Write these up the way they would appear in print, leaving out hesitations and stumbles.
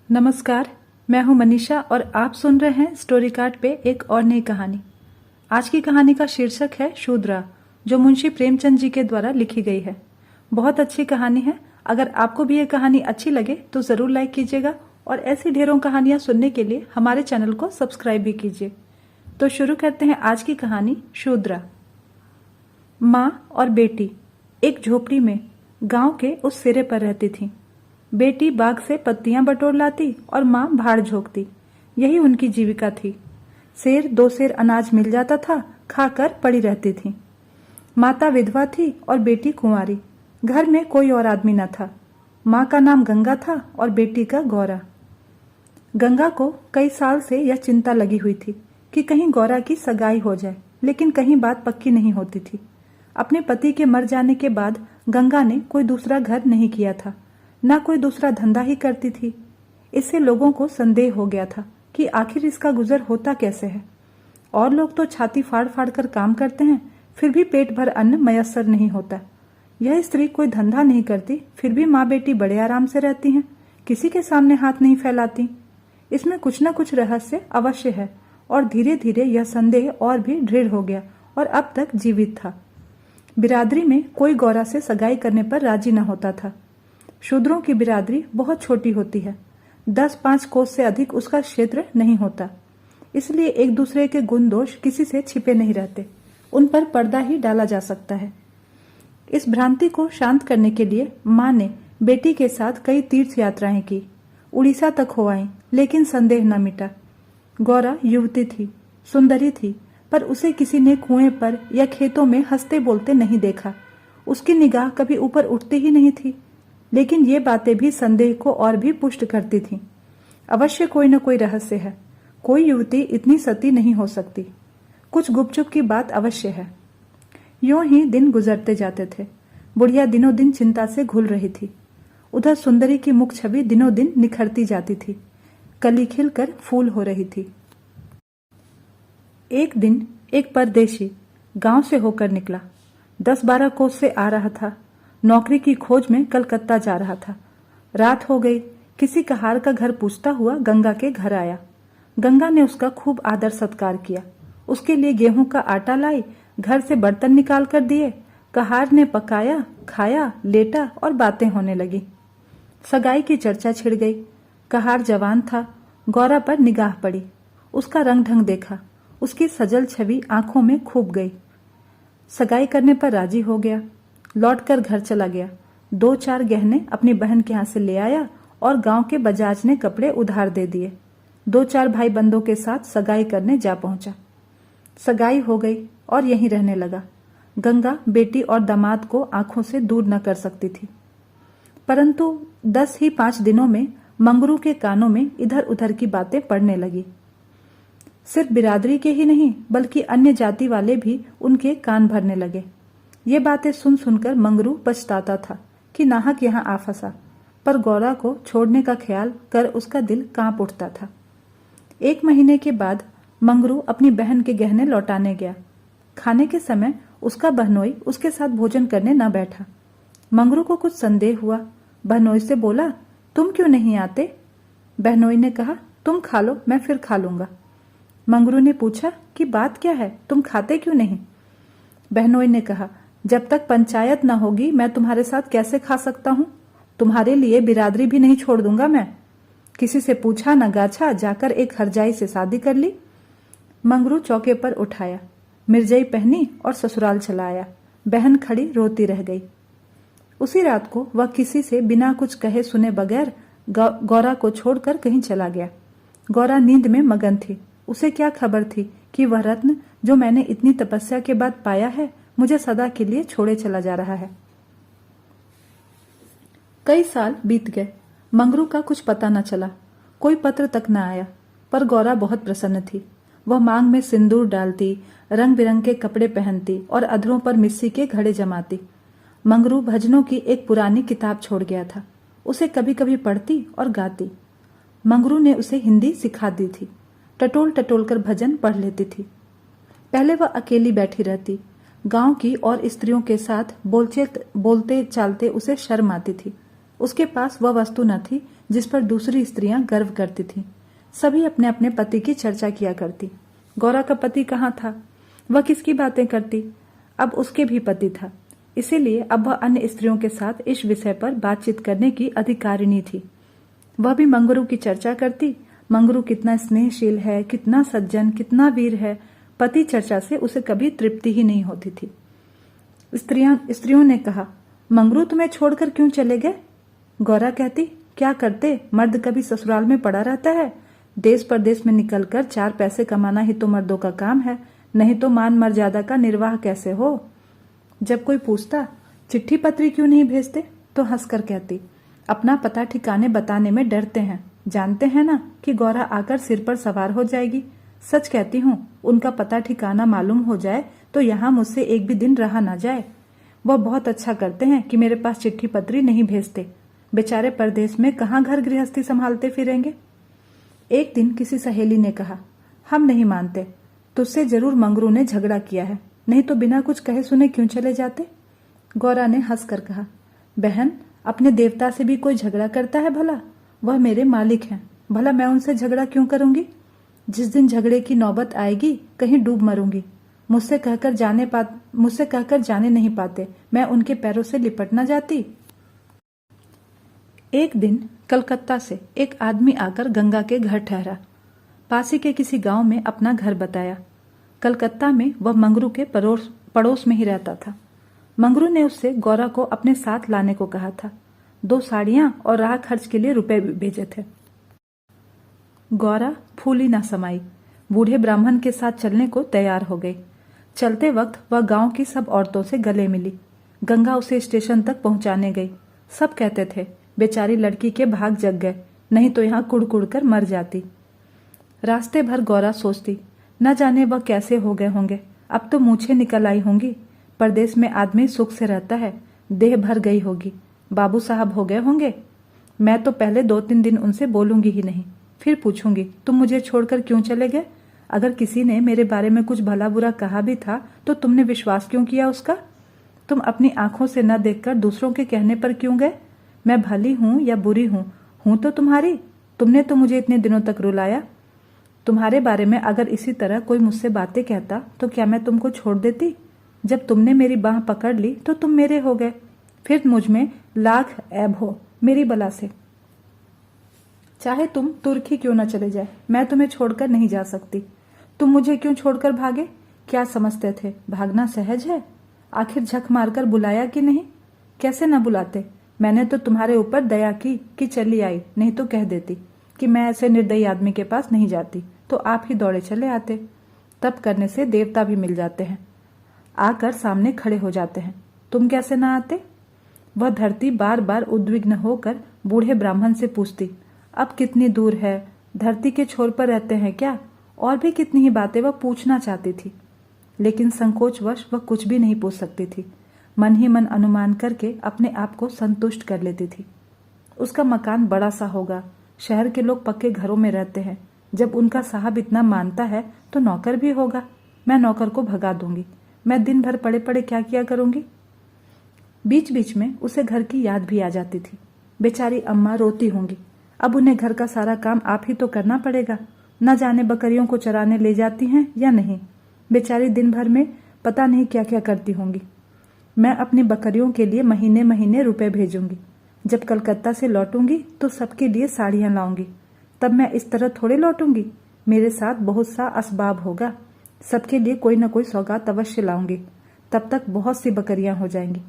नमस्कार, मैं हूं मनीषा और आप सुन रहे हैं स्टोरी कार्ड पे एक और नई कहानी। आज की कहानी का शीर्षक है शूद्रा, जो मुंशी प्रेमचंद जी के द्वारा लिखी गई है। बहुत अच्छी कहानी है। अगर आपको भी ये कहानी अच्छी लगे तो ज़रूर लाइक कीजिएगा और ऐसी ढेरों कहानियां सुनने के लिए हमारे चैनल को सब्सक्राइब भी कीजिए। तो शुरू करते हैं आज की कहानी शूद्रा। माँ और बेटी एक झोपड़ी में गांव के उस सिरे पर रहती थीं। बेटी बाग से पत्तियां बटोर लाती और माँ भाड़ झोंकती। यही उनकी जीविका थी। सेर दो सेर अनाज मिल जाता था, खाकर पड़ी रहती थी। माता विधवा थी और बेटी कुंवारी। घर में कोई और आदमी न था। माँ का नाम गंगा था और बेटी का गौरा। गंगा को कई साल से यह चिंता लगी हुई थी कि कहीं गौरा की सगाई हो जाए, लेकिन कहीं बात पक्की नहीं होती थी। अपने पति के मर जाने के बाद गंगा ने कोई दूसरा घर नहीं किया था, न कोई दूसरा धंधा ही करती थी। इससे लोगों को संदेह हो गया था कि आखिर इसका गुजर होता कैसे है। और लोग तो छाती फाड़ फाड़ कर काम करते हैं, फिर भी पेट भर अन्न मयस्सर नहीं होता। यह स्त्री कोई धंधा नहीं करती, फिर भी माँ बेटी बड़े आराम से रहती हैं, किसी के सामने हाथ नहीं फैलाती। इसमें कुछ न कुछ रहस्य अवश्य है। और धीरे धीरे यह संदेह और भी दृढ़ हो गया और अब तक जीवित था। बिरादरी में कोई गौरा से सगाई करने पर राजी न होता था। शूद्रों की बिरादरी बहुत छोटी होती है, 10-5 कोस से अधिक उसका क्षेत्र नहीं होता। इसलिए एक दूसरे के गुण दोष किसी से छिपे नहीं रहते, उन पर पर्दा ही डाला जा सकता है। इस भ्रांति को शांत करने के लिए माँ ने बेटी के साथ कई तीर्थ यात्राएं की। उड़ीसा तक हो आई, लेकिन संदेह न मिटा। गौरा युवती थी, सुंदरी थी, पर उसे किसी ने कुएं पर या खेतों में हंसते बोलते नहीं देखा। उसकी निगाह कभी ऊपर उठती ही नहीं थी। लेकिन ये बातें भी संदेह को और भी पुष्ट करती थीं। अवश्य कोई न कोई रहस्य है। कोई युवती इतनी सती नहीं हो सकती। कुछ गुपचुप की बात अवश्य है। यूं ही दिन गुजरते जाते थे। बुढ़िया दिनों दिन चिंता से घुल रही थी। उधर सुंदरी की मुख छवि दिनों दिन निखरती जाती थी, कली खिलकर फूल हो रही थी। एक दिन एक परदेशी गांव से होकर निकला। 10-12 कोस से आ रहा था। नौकरी की खोज में कलकत्ता जा रहा था। रात हो गई। किसी कहार का घर पूछता हुआ गंगा के घर आया। गंगा ने उसका खूब आदर सत्कार किया। उसके लिए गेहूं का आटा लाई, घर से बर्तन निकाल कर दिए। कहार ने पकाया, खाया, लेटा और बातें होने लगी। सगाई की चर्चा छिड़ गई। कहार जवान था। गौरा पर निगाह पड़ी। उसका रंग ढंग देखा। उसकी सजल छवि आंखों में खूब गई। सगाई करने पर राजी हो गया। लौटकर घर चला गया। 2-4 गहने अपनी बहन के यहाँ से ले आया और गांव के बजाज ने कपड़े उधार दे दिए। 2-4 भाई बंदों के साथ सगाई करने जा पहुंचा। सगाई हो गई और यहीं रहने लगा। गंगा बेटी और दामाद को आंखों से दूर न कर सकती थी। परंतु 10 ही 5 दिनों में मंगरू के कानों में इधर उधर की बातें पड़ने लगी। सिर्फ बिरादरी के ही नहीं, बल्कि अन्य जाति वाले भी उनके कान भरने लगे। ये बातें सुन सुनकर मंगरू पछताता था कि नाहक यहाँ आ फंसा, पर गौरा को छोड़ने का ख्याल कर उसका दिल कांप उठता था। 1 महीने के बाद मंगरू अपनी बहन के गहने लौटाने गया। खाने के समय उसका बहनोई उसके साथ भोजन करने न बैठा। मंगरू को कुछ संदेह हुआ। बहनोई से बोला, तुम क्यों नहीं आते? बहनोई ने कहा, तुम खा लो, मैं फिर खा लूंगा। मंगरू ने पूछा कि बात क्या है, तुम खाते क्यों नहीं? बहनोई ने कहा, जब तक पंचायत न होगी मैं तुम्हारे साथ कैसे खा सकता हूँ? तुम्हारे लिए बिरादरी भी नहीं छोड़ दूंगा मैं। किसी से पूछा न गाछा, जाकर एक हरजाई से शादी कर ली। मंगरू चौके पर उठाया, मिर्जई पहनी और ससुराल चला आया। बहन खड़ी रोती रह गई। उसी रात को वह किसी से बिना कुछ कहे सुने बगैर गौरा को छोड़कर कहीं चला गया। गौरा नींद में मगन थी। उसे क्या खबर थी कि वह रत्न जो मैंने इतनी तपस्या के बाद पाया है, मुझे सदा के लिए छोड़े चला जा रहा है। कई साल बीत गए। मंगरू का कुछ पता न चला। कोई पत्र तक न आया। पर गौरा बहुत प्रसन्न थी। वह मांग में सिंदूर डालती, रंग बिरंग के कपड़े पहनती और अधरों पर मिस्सी के घड़े जमाती। मंगरू भजनों की एक पुरानी किताब छोड़ गया था। उसे कभी कभी पढ़ती और गाती। मंगरू ने उसे हिंदी सिखा दी थी। टटोल टटोल कर भजन पढ़ लेती थी। पहले वह अकेली बैठी रहती। गांव की और स्त्रियों के साथ बोलते चालते उसे शर्म आती थी। उसके पास वह वस्तु न थी जिस पर दूसरी स्त्रियां गर्व करती थीं। सभी अपने अपने पति की चर्चा किया करती। गौरा का पति कहाँ था? वह किसकी बातें करती? अब उसके भी पति था, इसीलिए अब वह अन्य स्त्रियों के साथ इस विषय पर बातचीत करने की अधिकारिणी थी। वह भी मंगरू की चर्चा करती। मंगरू कितना स्नेहशील है, कितना सज्जन, कितना वीर है। पति चर्चा से उसे कभी तृप्ति ही नहीं होती थी। स्त्रियों ने कहा, मंगरू तुम्हें छोड़कर क्यों चले गए? गौरा कहती, क्या करते, मर्द कभी ससुराल में पड़ा रहता है। देश परदेश में निकलकर 4 पैसे कमाना ही तो मर्दों का काम है, नहीं तो मान मर्यादा का निर्वाह कैसे हो। जब कोई पूछता, चिट्ठी पत्री क्यों नहीं भेजते, तो हंसकर कहती, अपना पता ठिकाने बताने में डरते हैं, जानते हैं ना कि गौरा आकर सिर पर सवार हो जाएगी। सच कहती हूँ, उनका पता ठिकाना मालूम हो जाए तो यहाँ मुझसे एक भी दिन रहा ना जाए। वह बहुत अच्छा करते हैं कि मेरे पास चिट्ठी पत्री नहीं भेजते। बेचारे परदेश में कहाँ घर गृहस्थी संभालते फिरेंगे। एक दिन किसी सहेली ने कहा, हम नहीं मानते, तुझसे जरूर मंगरू ने झगड़ा किया है, नहीं तो बिना कुछ कहे सुने क्यों चले जाते। गौरा ने हंसकर कहा, बहन, अपने देवता से भी कोई झगड़ा करता है भला? वह मेरे मालिक हैं, भला मैं उनसे झगड़ा क्यों करूंगी? जिस दिन झगड़े की नौबत आएगी कहीं डूब मरूंगी। मुझसे कहकर जाने नहीं पाते, मैं उनके पैरों से लिपट न जाती। एक दिन कलकत्ता से एक आदमी आकर गंगा के घर ठहरा। पासी के किसी गांव में अपना घर बताया। कलकत्ता में वह मंगरू के पड़ोस में ही रहता था। मंगरू ने उससे गौरा को अपने साथ लाने को कहा था। 2 साड़ियां और राह खर्च के लिए रुपए भेजे थे। गौरा फूली ना समाई, बूढ़े ब्राह्मण के साथ चलने को तैयार हो गई। चलते वक्त वह गांव की सब औरतों से गले मिली। गंगा उसे स्टेशन तक पहुंचाने गई। सब कहते थे, बेचारी लड़की के भाग जग गए, नहीं तो यहाँ कुड़ कर मर जाती। रास्ते भर गौरा सोचती, न जाने वह कैसे हो गए होंगे, अब तो मूछें निकल आई होंगी। परदेश में आदमी सुख से रहता है, देह भर गई होगी, बाबू साहब हो गए होंगे। मैं तो पहले 2-3 दिन उनसे बोलूंगी ही नहीं, फिर पूछूंगी, तुम मुझे छोड़कर क्यों चले गए? अगर किसी ने मेरे बारे में कुछ भला बुरा कहा भी था तो तुमने विश्वास क्यों किया उसका? तुम अपनी आंखों से न देखकर दूसरों के कहने पर क्यों गए? मैं भली हूं या बुरी हूं तो तुम्हारी। तुमने तो मुझे इतने दिनों तक रुलाया। तुम्हारे बारे में अगर इसी तरह कोई मुझसे बातें कहता तो क्या मैं तुमको छोड़ देती? जब तुमने मेरी बाह पकड़ ली तो तुम मेरे हो गए। फिर मुझ में लाख ऐब हो मेरी बला से। चाहे तुम तुर्की क्यों न चले जाए, मैं तुम्हें छोड़कर नहीं जा सकती। तुम मुझे क्यों छोड़कर भागे? क्या समझते थे भागना सहज है? आखिर झक मारकर बुलाया कि नहीं? कैसे न बुलाते? मैंने तो तुम्हारे ऊपर दया की कि चली आई, नहीं तो कह देती कि मैं ऐसे निर्दयी आदमी के पास नहीं जाती, तो आप ही दौड़े चले आते। तप करने से देवता भी मिल जाते हैं, आकर सामने खड़े हो जाते हैं। तुम कैसे ना आते? वह धरती बार बार उद्विग्न होकर बूढ़े ब्राह्मण से पूछती, अब कितनी दूर है? धरती के छोर पर रहते हैं क्या? और भी कितनी ही बातें वह पूछना चाहती थी, लेकिन संकोचवश वह कुछ भी नहीं पूछ सकती थी। मन ही मन अनुमान करके अपने आप को संतुष्ट कर लेती थी। उसका मकान बड़ा सा होगा, शहर के लोग पक्के घरों में रहते हैं। जब उनका साहब इतना मानता है तो नौकर भी होगा। मैं नौकर को भगा दूंगी। मैं दिन भर पड़े पड़े क्या किया करूंगी? बीच बीच में उसे घर की याद भी आ जाती थी। बेचारी अम्मा रोती होंगी, अब उन्हें घर का सारा काम आप ही तो करना पड़ेगा। न जाने बकरियों को चराने ले जाती हैं या नहीं। बेचारी दिन भर में पता नहीं क्या क्या करती होंगी। मैं अपनी बकरियों के लिए महीने महीने रुपए भेजूंगी। जब कलकत्ता से लौटूंगी तो सबके लिए साड़ियां लाऊंगी। तब मैं इस तरह थोड़े लौटूंगी। मेरे साथ बहुत सा असबाब होगा। सबके लिए कोई न कोई सौगात अवश्य लाऊंगी। तब तक बहुत सी बकरियां हो जाएंगी।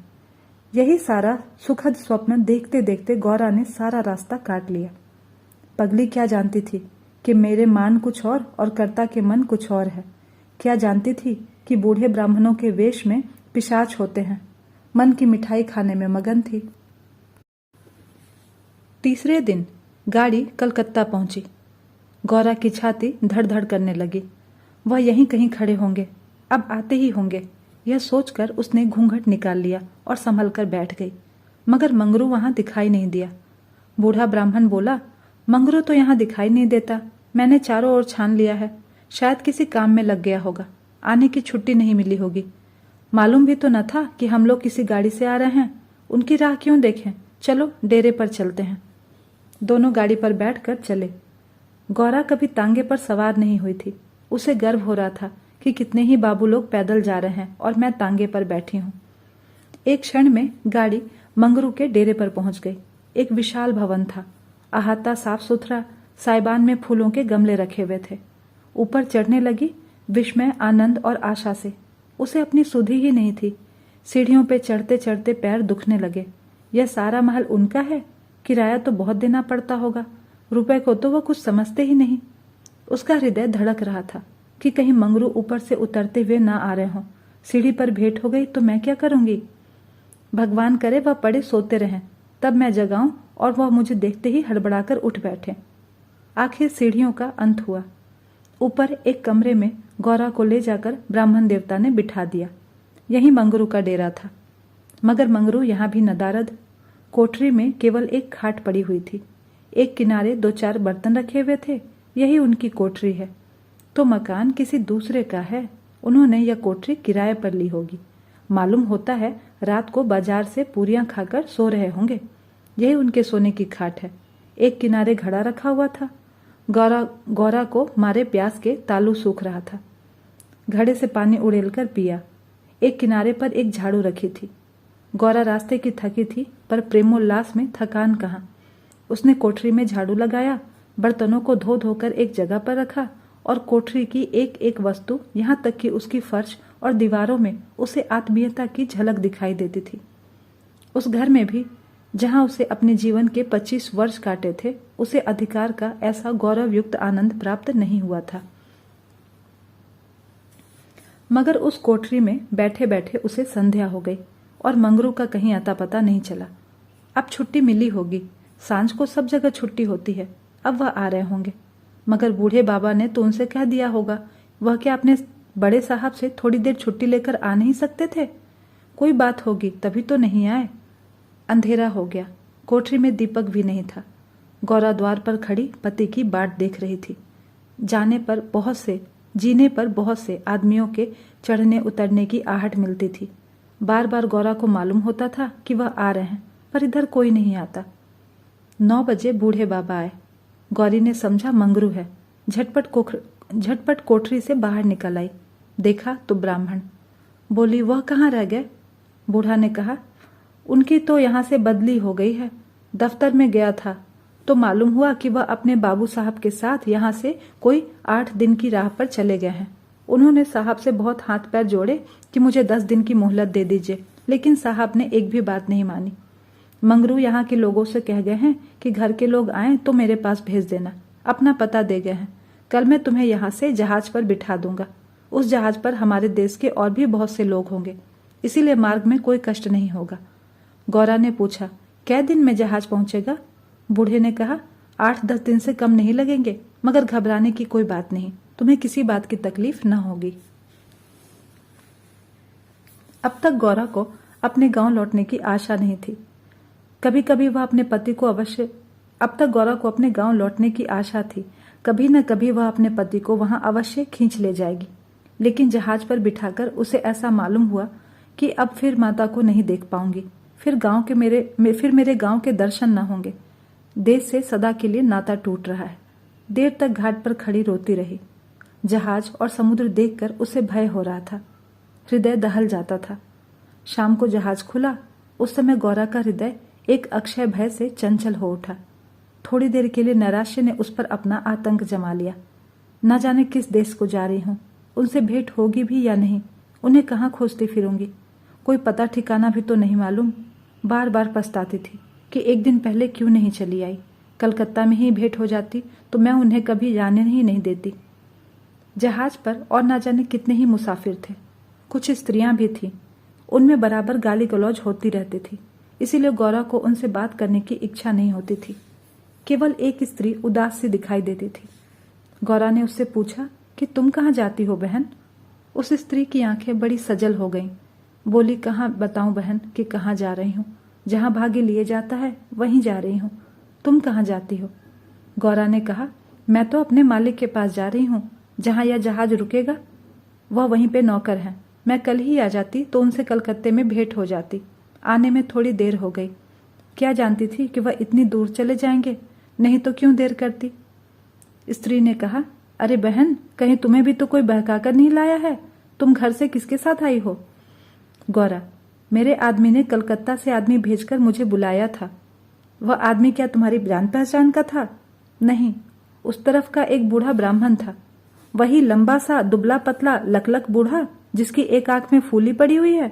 यही सारा सुखद स्वप्न देखते देखते गौरा ने सारा रास्ता काट लिया। पगली क्या जानती थी कि मेरे मान कुछ और कर्ता के मन कुछ और है। क्या जानती थी कि बूढ़े ब्राह्मणों के वेश में पिशाच होते हैं। मन की मिठाई खाने में मगन थी। तीसरे दिन गाड़ी कलकत्ता पहुंची। गौरा की छाती धड़ धड़ करने लगी। वह यहीं कहीं खड़े होंगे, अब आते ही होंगे। यह सोचकर उसने घूंघट निकाल लिया और संभल कर बैठ गई। मगर मंगरू वहां दिखाई नहीं दिया। बूढ़ा ब्राह्मण बोला, मंगरू तो यहाँ दिखाई नहीं देता। मैंने चारों ओर छान लिया है, शायद किसी काम में लग गया होगा। आने की छुट्टी नहीं मिली होगी। मालूम भी तो न था कि हम लोग किसी गाड़ी से आ रहे हैं। उनकी राह क्यों देखें? चलो डेरे पर चलते हैं। दोनों गाड़ी पर बैठकर चले। गौरा कभी तांगे पर सवार नहीं हुई थी। उसे गर्व हो रहा था कि कितने ही बाबू लोग पैदल जा रहे हैं और मैं तांगे पर बैठी हूं। एक क्षण में गाड़ी मंगरू के डेरे पर पहुंच गई। एक विशाल भवन था। अहाता साफ सुथरा, साइबान में फूलों के गमले रखे हुए थे। ऊपर चढ़ने लगी विस्मय, आनंद और आशा से। उसे अपनी सुधि ही नहीं थी। सीढ़ियों पे चढ़ते चढ़ते पैर दुखने लगे। यह सारा महल उनका है? किराया तो बहुत देना पड़ता होगा। रुपए को तो वह कुछ समझते ही नहीं। उसका हृदय धड़क रहा था कि कहीं मंगरू ऊपर से उतरते हुए ना आ रहे हों। सीढ़ी पर भेंट हो गई तो मैं क्या करूंगी? भगवान करे वह पड़े सोते रहें, तब मैं जगाऊं और वह मुझे देखते ही हड़बड़ाकर उठ बैठे। आखिर सीढ़ियों का अंत हुआ। ऊपर एक कमरे में गौरा को ले जाकर ब्राह्मण देवता ने बिठा दिया। यही मंगरू का डेरा था। मगर मंगरू यहां भी नदारद। कोठरी में केवल एक खाट पड़ी हुई थी। एक किनारे 2-4 बर्तन रखे हुए थे। यही उनकी कोठरी है। तो मकान किसी दूसरे का है। उन्होंने यह कोठरी किराए पर ली होगी। मालूम होता है रात को बाजार से पूरियां खाकर सो रहे होंगे। यही उनके सोने की खाट है। एक किनारे घड़ा रखा हुआ था। गौरा को मारे प्यास के तालू सूख रहा था। घड़े से पानी उड़ेलकर पिया। एक किनारे पर एक झाड़ू रखी थी। गौरा रास्ते की थकी थी, पर प्रेमोल्लास में थकान कहाँ। उसने कोठरी में झाड़ू लगाया, बर्तनों को धो धोकर एक जगह पर रखा और कोठरी की एक एक वस्तु, यहां तक कि उसकी फर्श और दीवारों में उसे आत्मीयता की झलक दिखाई देती थी। उस घर में भी, जहां उसे अपने जीवन के 25 वर्ष काटे थे, उसे अधिकार का ऐसा गौरवयुक्त आनंद प्राप्त नहीं हुआ था। मगर उस कोठरी में बैठे बैठे उसे संध्या हो गई और मंगरू का कहीं अता पता नहीं चला। अब छुट्टी मिली होगी। सांझ को सब जगह छुट्टी होती है। अब वह आ रहे होंगे। मगर बूढ़े बाबा ने तो उनसे कह दिया होगा। वह क्या अपने बड़े साहब से थोड़ी देर छुट्टी लेकर आ नहीं सकते थे? कोई बात होगी तभी तो नहीं आए। अंधेरा हो गया। कोठरी में दीपक भी नहीं था। गौरा द्वार पर खड़ी पति की बाट देख रही थी। जीने पर बहुत से आदमियों के चढ़ने उतरने की आहट मिलती थी। बार बार गौरा को मालूम होता था कि वह आ रहे हैं, पर इधर कोई नहीं आता। 9 बजे बूढ़े बाबा आए। गौरी ने समझा मंगरू है। झटपट कोठरी से बाहर निकल आई। देखा तो ब्राह्मण। बोली, वह कहाँ रह गए? बूढ़ा ने कहा, उनकी तो यहाँ से बदली हो गई है। दफ्तर में गया था तो मालूम हुआ कि वह अपने बाबू साहब के साथ यहाँ से कोई 8 दिन की राह पर चले गए हैं। उन्होंने साहब से बहुत हाथ पैर जोड़े कि मुझे 10 दिन की मोहलत दे दीजिए, लेकिन साहब ने एक भी बात नहीं मानी। मंगरू यहाँ के लोगों से कह गए हैं कि घर के लोग आए तो मेरे पास भेज देना। अपना पता दे गए हैं। कल मैं तुम्हें यहाँ से जहाज पर बिठा दूंगा। उस जहाज पर हमारे देश के और भी बहुत से लोग होंगे, इसीलिए मार्ग में कोई कष्ट नहीं होगा। गौरा ने पूछा, कै दिन में जहाज पहुंचेगा? बूढ़े ने कहा, 8-10 दिन से कम नहीं लगेंगे, मगर घबराने की कोई बात नहीं। तुम्हें किसी बात की तकलीफ न होगी। अब तक गौरा को अपने गांव लौटने की आशा नहीं थी। कभी कभी वह अपने पति को अपने पति को वहां अवश्य खींच ले जाएगी। लेकिन जहाज पर बिठाकर उसे ऐसा मालूम हुआ कि अब फिर माता को नहीं देख पाऊंगी। फिर मेरे गांव के दर्शन न होंगे। देश से सदा के लिए नाता टूट रहा है। देर तक घाट पर खड़ी रोती रही। जहाज और समुद्र देखकर उसे भय हो रहा था। हृदय दहल जाता था। शाम को जहाज खुला। उस समय गौरा का हृदय एक अक्षय भय से चंचल हो उठा। थोड़ी देर के लिए नैराश्य ने उस पर अपना आतंक जमा लिया। न जाने किस देश को जा रही हूं, उनसे भेंट होगी भी या नहीं, उन्हें कहाँ खोजती फिरूंगी, कोई पता ठिकाना भी तो नहीं मालूम। बार बार पछताती थी कि एक दिन पहले क्यों नहीं चली आई। कलकत्ता में ही भेंट हो जाती तो मैं उन्हें कभी जाने ही नहीं देती। जहाज पर और न जाने कितने ही मुसाफिर थे। कुछ स्त्रियां भी थीं। उनमें बराबर गाली गलौज होती रहती थी। इसीलिए गौरा को उनसे बात करने की इच्छा नहीं होती थी। केवल एक स्त्री उदास सी दिखाई देती थी। गौरा ने उससे पूछा कि तुम कहाँ जाती हो बहन? उस स्त्री की आंखें बड़ी सजल हो गईं। बोली, कहाँ बताऊं बहन कि कहाँ जा रही हूँ। जहां भाग्य लिए जाता है वहीं जा रही हूँ। तुम कहाँ जाती हो? गौरा ने कहा, मैं तो अपने मालिक के पास जा रही हूँ। जहां यह जहाज रुकेगा वह वहीं पे नौकर हैं। मैं कल ही आ जाती तो उनसे कलकत्ते में भेंट हो जाती। आने में थोड़ी देर हो गई। क्या जानती थी कि वह इतनी दूर चले जाएंगे। नहीं तो क्यों देर करती। स्त्री ने कहा, अरे बहन, कहीं तुम्हें भी तो कोई बहकाकर नहीं लाया है? तुम घर से किसके साथ आई हो? गौरा, मेरे आदमी ने कलकत्ता से आदमी भेजकर मुझे बुलाया था। वह आदमी क्या तुम्हारी जान पहचान का था? नहीं, उस तरफ का एक बूढ़ा ब्राह्मण था। वही लंबा सा दुबला पतला लकलक बूढ़ा जिसकी एक आंख में फूली पड़ी हुई है?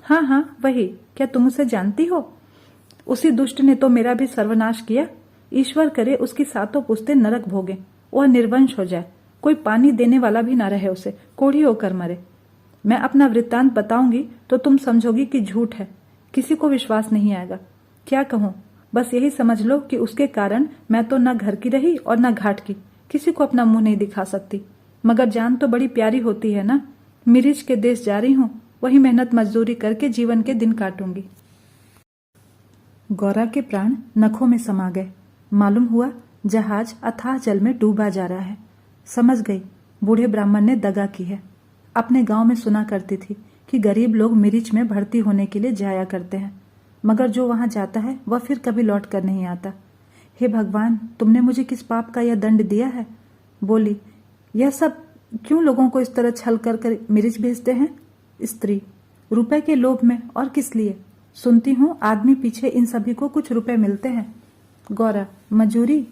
हाँ हाँ, वही। क्या तुम उसे जानती हो? उसी दुष्ट ने तो मेरा भी सर्वनाश किया। ईश्वर करे उसकी सातों पुश्तें नरक भोगे, वह निर्वंश हो जाए, कोई पानी देने वाला भी ना रहे उसे, कोढ़ी होकर मरे। मैं अपना वृत्तांत बताऊंगी तो तुम समझोगी कि झूठ है, किसी को विश्वास नहीं आएगा। क्या कहूं, बस यही समझ लो कि उसके कारण मैं तो न घर की रही और न घाट की, किसी को अपना मुंह नहीं दिखा सकती। मगर जान तो बड़ी प्यारी होती है ना। मिरिज के देश जा रही हूं, वही मेहनत मजदूरी करके जीवन के दिन काटूंगी। गौरा के प्राण नखों में समा गए। मालूम हुआ जहाज अथाह जल में डूबा जा रहा है। समझ गई, बूढ़े ब्राह्मण ने दगा की है। अपने गांव में सुना करती थी कि गरीब लोग मिरिच में भर्ती होने के लिए जाया करते हैं, मगर जो वहां जाता है वह फिर कभी लौट कर नहीं आता। हे भगवान, तुमने मुझे किस पाप का यह दंड दिया है? बोली, यह सब क्यों लोगों को इस तरह छल कर कर मिरिच भेजते हैं? स्त्री, रुपए के लोभ में, और किस लिए? सुनती हूँ आदमी पीछे इन सभी को कुछ रुपए मिलते हैं। गौरा, मजूरी।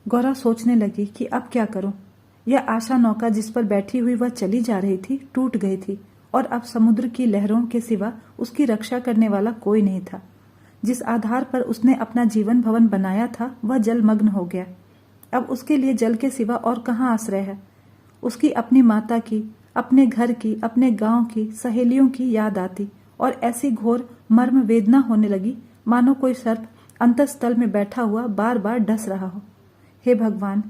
गौरा सोचने लगी कि अब क्या करूं। यह आशा नौका जिस पर बैठी हुई वह चली जा रही थी, टूट गई थी और अब समुद्र की लहरों के सिवा उसकी रक्षा करने वाला कोई नहीं था। जिस आधार पर उसने अपना जीवन भवन बनाया था वह जलमग्न हो गया। अब उसके लिए जल के सिवा और कहाँ आश्रय है? उसकी अपनी माता की, अपने घर की, अपने गांव की, सहेलियों की याद आती और ऐसी घोर मर्म वेदना होने लगी मानो कोई सर्प अंतस्तल में बैठा हुआ बार बार डस रहा हो। हे भगवान,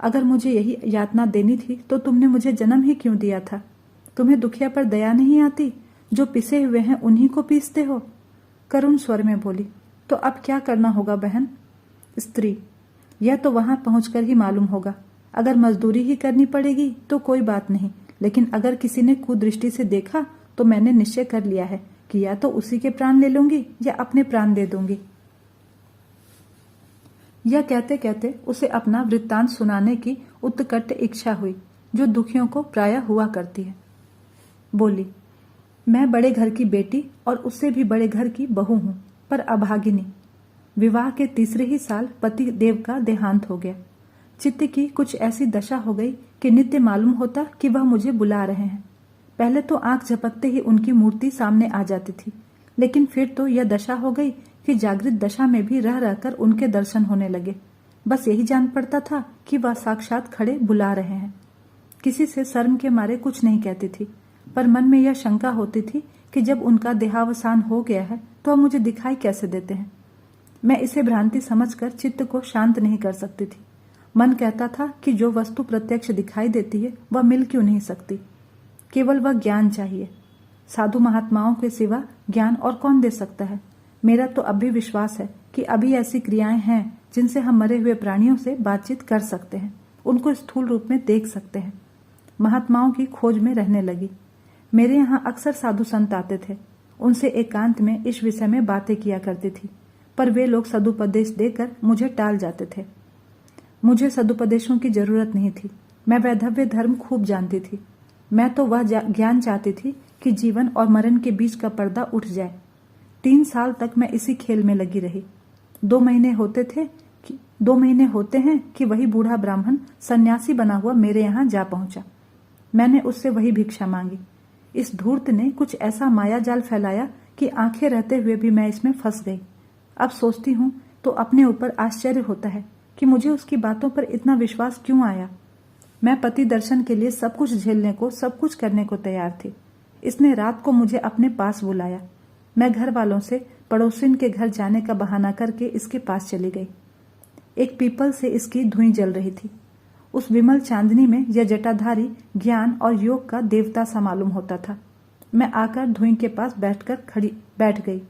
अगर मुझे यही यातना देनी थी तो तुमने मुझे जन्म ही क्यों दिया था? तुम्हें दुखिया पर दया नहीं आती? जो पिसे हुए हैं उन्हीं को पीसते हो। करुण स्वर में बोली, तो अब क्या करना होगा बहन? स्त्री, यह तो वहां पहुंचकर ही मालूम होगा। अगर मजदूरी ही करनी पड़ेगी तो कोई बात नहीं, लेकिन अगर किसी ने कुदृष्टि से देखा तो मैंने निश्चय कर लिया है कि या तो उसी के प्राण ले लूंगी या अपने प्राण दे दूंगी। यह कहते कहते उसे अपना वृत्तांत सुनाने की उत्कट इच्छा हुई, जो दुखियों को प्रायः हुआ करती है। बोली, मैं बड़े घर की बेटी और उससे भी बड़े घर की बहू हूं, पर अभागिनी। विवाह के तीसरे ही साल पति देव का देहांत हो गया। चित्त की कुछ ऐसी दशा हो गई कि नित्य मालूम होता कि वह मुझे बुला रहे हैं। पहले तो आंख झपकते ही उनकी मूर्ति सामने आ जाती थी, लेकिन फिर तो यह दशा हो गई कि जागृत दशा में भी रह रहकर उनके दर्शन होने लगे। बस यही जान पड़ता था कि वह साक्षात खड़े बुला रहे हैं। किसी से शर्म के मारे कुछ नहीं कहती थी, पर मन में यह शंका होती थी कि जब उनका देहावसान हो गया है तो वह मुझे दिखाई कैसे देते हैं। मैं इसे भ्रांति समझकर चित्त को शांत नहीं कर सकती थी। मन कहता था कि जो वस्तु प्रत्यक्ष दिखाई देती है वह मिल क्यों नहीं सकती? केवल वह ज्ञान चाहिए। साधु महात्माओं के सिवा ज्ञान और कौन दे सकता है? मेरा तो अब भी विश्वास है कि अभी ऐसी क्रियाएं हैं जिनसे हम मरे हुए प्राणियों से बातचीत कर सकते हैं, उनको स्थूल रूप में देख सकते हैं। महात्माओं की खोज में रहने लगी। मेरे यहाँ अक्सर साधु संत आते थे। उनसे एकांत में इस विषय में बातें किया करती थी, पर वे लोग सदुपदेश देकर मुझे टाल जाते थे। मुझे सदुपदेशों की जरूरत नहीं थी। मैं वैधव्य धर्म खूब जानती थी। मैं तो वह ज्ञान चाहती थी कि जीवन और मरण के बीच का पर्दा उठ जाए। 3 साल तक मैं इसी खेल में लगी रही। 2 महीने होते हैं कि वही बूढ़ा ब्राह्मण सन्यासी बना हुआ मेरे यहाँ जा पहुंचा। मैंने उससे वही भिक्षा मांगी। इस धूर्त ने कुछ ऐसा माया जाल फैलाया कि आंखें रहते हुए भी मैं इसमें फंस गई। अब सोचती हूँ तो अपने ऊपर आश्चर्य होता है कि मुझे उसकी बातों पर इतना विश्वास क्यों आया। मैं पति दर्शन के लिए सब कुछ झेलने को, सब कुछ करने को तैयार थी। इसने रात को मुझे अपने पास बुलाया। मैं घर वालों से पड़ोसिन के घर जाने का बहाना करके इसके पास चली गई। एक पीपल से इसकी धुईं जल रही थी। उस विमल चांदनी में यह जटाधारी ज्ञान और योग का देवता सा मालूम होता था। मैं आकर धुईं के पास बैठ गई।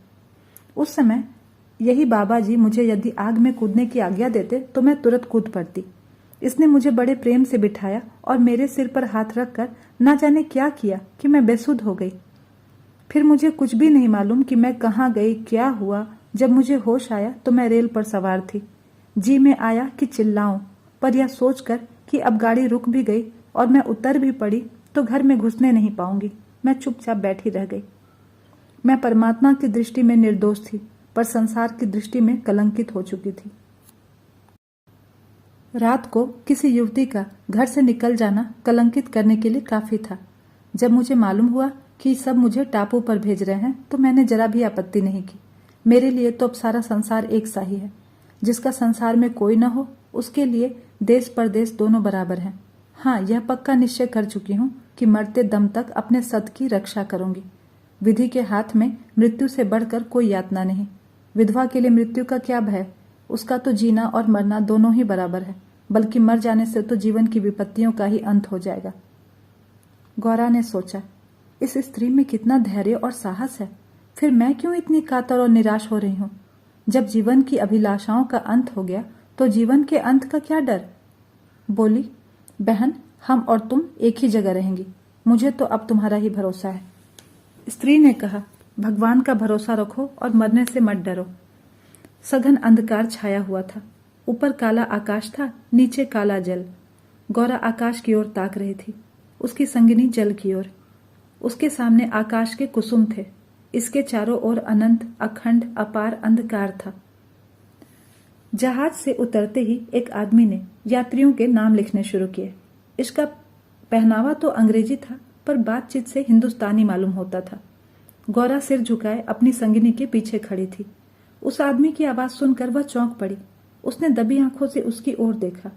उस समय यही बाबा जी मुझे यदि आग में कूदने की आज्ञा देते तो मैं तुरंत कूद पड़ती। इसने मुझे बड़े प्रेम से बिठाया और मेरे सिर पर हाथ रखकर ना जाने क्या किया कि मैं बेसुध हो गई। फिर मुझे कुछ भी नहीं मालूम कि मैं कहाँ गई, क्या हुआ। जब मुझे होश आया तो मैं रेल पर सवार थी। जी में आया कि चिल्लाऊं, पर यह सोचकर कि अब गाड़ी रुक भी गई और मैं उतर भी पड़ी तो घर में घुसने नहीं पाऊंगी, मैं चुपचाप बैठी रह गई। मैं परमात्मा की दृष्टि में निर्दोष थी, पर संसार की दृष्टि में कलंकित हो चुकी थी। रात को किसी युवती का घर से निकल जाना कलंकित करने के लिए काफी था। जब मुझे मालूम हुआ कि सब मुझे टापू पर भेज रहे हैं तो मैंने जरा भी आपत्ति नहीं की। मेरे लिए तो अब सारा संसार एक सा ही है। जिसका संसार में कोई न हो उसके लिए देश परदेश दोनों बराबर हैं। हाँ, यह पक्का निश्चय कर चुकी हूँ कि मरते दम तक अपने सत की रक्षा करूंगी। विधि के हाथ में मृत्यु से बढ़कर कोई यातना नहीं। विधवा के लिए मृत्यु का क्या भय, उसका तो जीना और मरना दोनों ही बराबर है, बल्कि मर जाने से तो जीवन की विपत्तियों का ही अंत हो जाएगा। गौरा ने सोचा, इस स्त्री में कितना धैर्य और साहस है, फिर मैं क्यों इतनी कातर और निराश हो रही हूं? जब जीवन की अभिलाषाओं का अंत हो गया तो जीवन के अंत का क्या डर? बोली, बहन, हम और तुम एक ही जगह रहेंगी, मुझे तो अब तुम्हारा ही भरोसा है। स्त्री ने कहा, भगवान का भरोसा रखो और मरने से मत डरो। सघन अंधकार छाया हुआ था। ऊपर काला आकाश था, नीचे काला जल। गौरा आकाश की ओर ताक रही थी, उसकी संगिनी जल की ओर। उसके सामने आकाश के कुसुम थे, इसके चारों ओर अनंत, अखंड, अपार अंधकार था। जहाज से उतरते ही एक आदमी ने यात्रियों के नाम लिखने शुरू किए। इसका पहनावा तो अंग्रेजी था, पर बातचीत से हिंदुस्तानी मालूम होता था। गौरा सिर झुकाए अपनी संगिनी के पीछे खड़ी थी। उस आदमी की आवाज सुनकर वह चौंक पड़ी। उसने दबी आंखों से उसकी ओर देखा।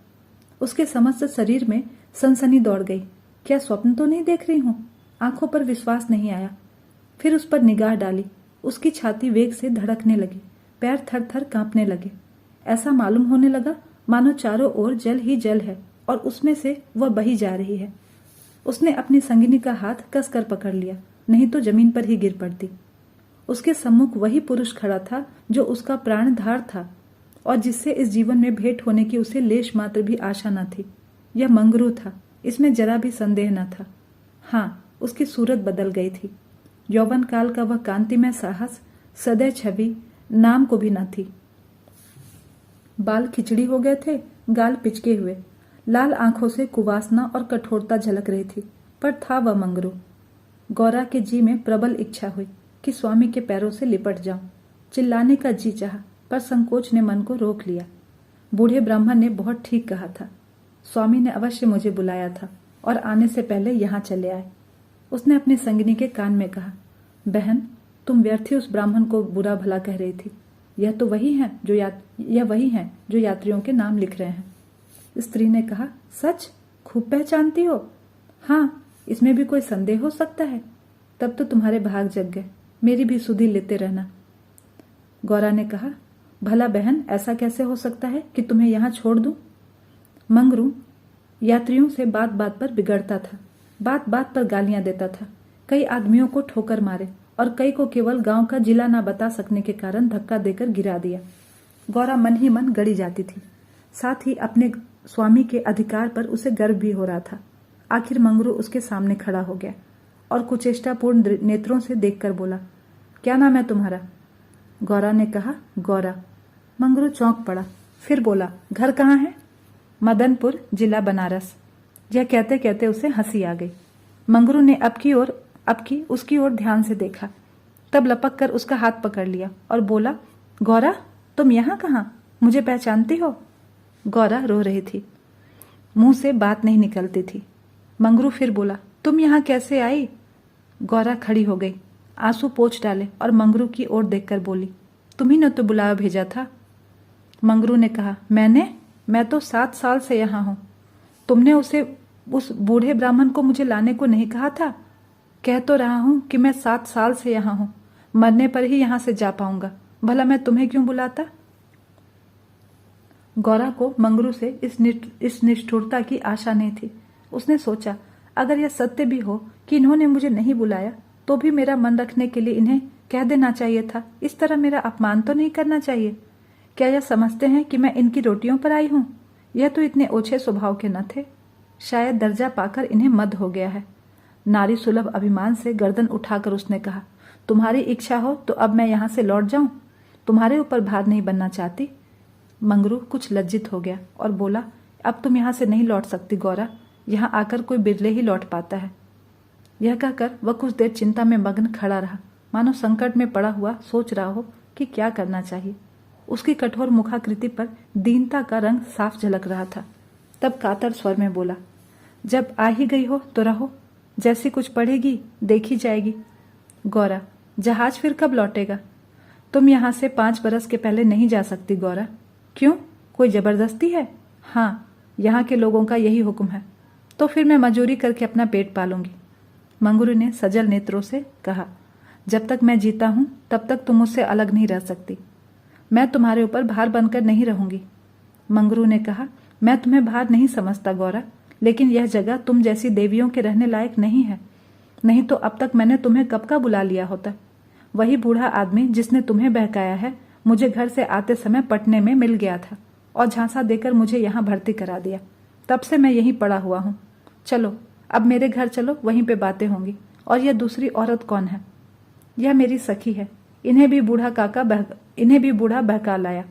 उसके समस्त शरीर में सनसनी दौड़ गई। क्या स्वप्न तो नहीं देख रही हूं? आंखों पर विश्वास नहीं आया। फिर उस पर निगाह डाली। उसकी छाती वेग से धड़कने लगी, पैर थर थर कांपने लगे। ऐसा मालूम होने लगा मानो चारों ओर जल ही जल है और उसमें से वह बही जा रही है। उसने अपनी संगिनी का हाथ कसकर पकड़ लिया, नहीं तो जमीन पर ही गिर पड़ती। उसके सम्मुख वही पुरुष खड़ा था जो उसका प्राणधार था और जिससे इस जीवन में भेंट होने की उसे लेश मात्र भी आशा न थी। यह मंगरू था, इसमें जरा भी संदेह न था। हाँ, उसकी सूरत बदल गई थी। यौवन काल का वह कांतिमय साहस, सदैव छवि नाम को भी न थी। बाल खिचड़ी हो गए थे, गाल पिचके हुए, लाल आंखों से कुवासना और कठोरता झलक रही थी, पर था वह मंगरू। गौरा के जी में प्रबल इच्छा हुई कि स्वामी के पैरों से लिपट जाऊं। चिल्लाने का जी चाहा, पर संकोच ने मन को रोक लिया। बूढ़े ब्राह्मण ने बहुत ठीक कहा था। स्वामी ने अवश्य मुझे बुलाया था और आने से पहले यहाँ चले आए। उसने अपनी संगिनी के कान में कहा, बहन, तुम व्यर्थ ही उस ब्राह्मण को बुरा भला कह रही थी। यह वही हैं जो यात्रियों के नाम लिख रहे हैं। स्त्री ने कहा, सच? खूब पहचानती हो? हाँ, इसमें भी कोई संदेह हो सकता है? तब तो तुम्हारे भाग जग गए। मेरी भी सुधि लेते रहना। गौरा ने कहा, भला बहन, ऐसा कैसे हो सकता है कि तुम्हें यहाँ छोड़ दूं? मंगरू यात्रियों से बात बात पर बिगड़ता था, बात बात पर गालियां देता था। कई आदमियों को ठोकर मारे और कई को केवल गांव का जिला ना बता सकने के कारण धक्का देकर गिरा दिया। गौरा मन ही मन गड़ी जाती थी। साथ ही अपने स्वामी के अधिकार पर उसे गर्व भी हो रहा था। आखिर मंगरू उसके सामने खड़ा हो गया और कुचेष्टापूर्ण नेत्रों से देखकर बोला, क्या नाम है तुम्हारा? गौरा ने कहा, गौरा। मंगरू चौंक पड़ा, फिर बोला, घर कहाँ है? मदनपुर, जिला बनारस। यह कहते कहते उसे हंसी आ गई। मंगरू ने अब उसकी ओर ध्यान से देखा, तब लपक कर उसका हाथ पकड़ लिया और बोला, गौरा, तुम यहाँ कहाँ? मुझे पहचानती हो? गौरा रो रही थी, मुंह से बात नहीं निकलती थी। मंगरू फिर बोला, तुम यहाँ कैसे आई? गौरा खड़ी हो गई, आंसू पोंछ डाले और मंगरू की ओर देखकर बोली, तुम्ही ने तो बुलावा भेजा था। मंगरू ने कहा, मैं तो 7 साल से यहाँ हूं। तुमने उस बूढ़े ब्राह्मण को मुझे लाने को नहीं कहा था? कह तो रहा हूं कि मैं 7 साल से यहाँ हूं, मरने पर ही यहाँ से जा पाऊंगा। भला मैं तुम्हें क्यों बुलाता? गौरा को मंगरू से इस निष्ठुरता की आशा नहीं थी। उसने सोचा, अगर यह सत्य भी हो कि इन्होंने मुझे नहीं बुलाया, तो भी मेरा मन रखने के लिए इन्हें कह देना चाहिए था। इस तरह मेरा अपमान तो नहीं करना चाहिए। क्या यह समझते हैं कि मैं इनकी रोटियों पर आई हूं? यह तो इतने ओछे स्वभाव के न थे। शायद दर्जा पाकर इन्हें मद हो गया है। नारी सुलभ अभिमान से गर्दन उठाकर उसने कहा, तुम्हारी इच्छा हो तो अब मैं यहाँ से लौट जाऊं। तुम्हारे ऊपर भार नहीं बनना चाहती। मंगरू कुछ लज्जित हो गया और बोला, अब तुम यहाँ से नहीं लौट सकती गौरा, यहाँ आकर कोई बिरले ही लौट पाता है। यह कहकर वह कुछ देर चिंता में मग्न खड़ा रहा, मानो संकट में पड़ा हुआ सोच रहा हो कि क्या करना चाहिए। उसकी कठोर मुखाकृति पर दीनता का रंग साफ झलक रहा था। तब कातर स्वर में बोला, जब आ ही गई हो तो रहो, जैसी कुछ पढ़ेगी देखी जाएगी। गौरा, जहाज फिर कब लौटेगा? तुम यहाँ से 5 बरस के पहले नहीं जा सकती गौरा। क्यों, कोई जबरदस्ती है? हाँ, यहाँ के लोगों का यही हुक्म है। तो फिर मैं मजूरी करके अपना पेट पालूंगी। मंगरू ने सजल नेत्रों से कहा, जब तक मैं जीता हूं तब तक तुम मुझसे अलग नहीं रह सकती। मैं तुम्हारे ऊपर भार बनकर नहीं रहूंगी। मंगरू ने कहा, मैं तुम्हें भार नहीं समझता गौरा, लेकिन यह जगह तुम जैसी देवियों के रहने लायक नहीं है। नहीं तो अब तक मैंने तुम्हें कब का बुला लिया होता। वही बूढ़ा आदमी जिसने तुम्हें बहकाया है मुझे घर से आते समय पटने में मिल गया था और झांसा देकर मुझे यहाँ भर्ती करा दिया। तब से मैं यहीं पड़ा हुआ हूँ। चलो अब मेरे घर चलो, वहीं पे बातें होंगी। और यह दूसरी औरत कौन है? यह मेरी सखी है। इन्हें भी बूढ़ा बहका लाया।